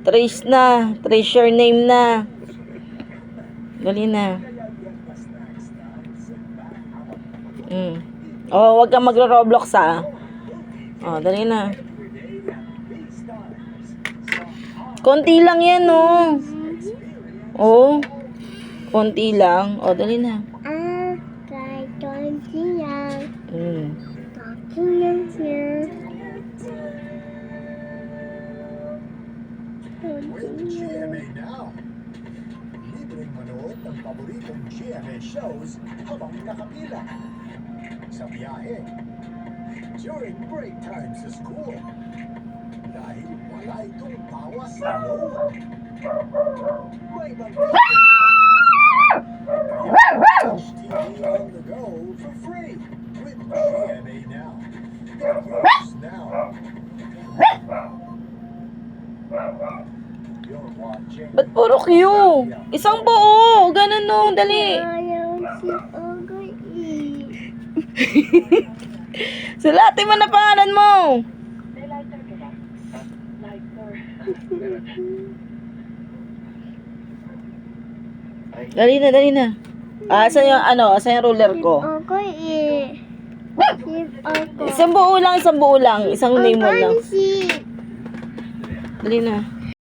Trace na. Trace your name na. Dali na. Oh, wag kang magro-Roblox ah. Oh, dali na. Konti lang yan, oh. Oh. Konti lang. Oh, dali na. Kahit konti lang. Konti lang siya. With GMA Now, libreng manood ng paboritong GMA shows habang nakapila. Sa biyahe, during break time sa school, dahil wala itong bawas sa load. May mag-video kaya watch TV on the go for free with GMA Now. Get yours now. You're watching. Ba't puro Q? Isang buo. Ganun no. Dali. Ayaw si Ogoy Sulatin mo na pangalan mo. Dali na, dali na. Asan yung asan yung ruler ko? Ogoy Si Ogoy. Isang buo lang, isang buo lang. Isang name mo lang. Si Dali na.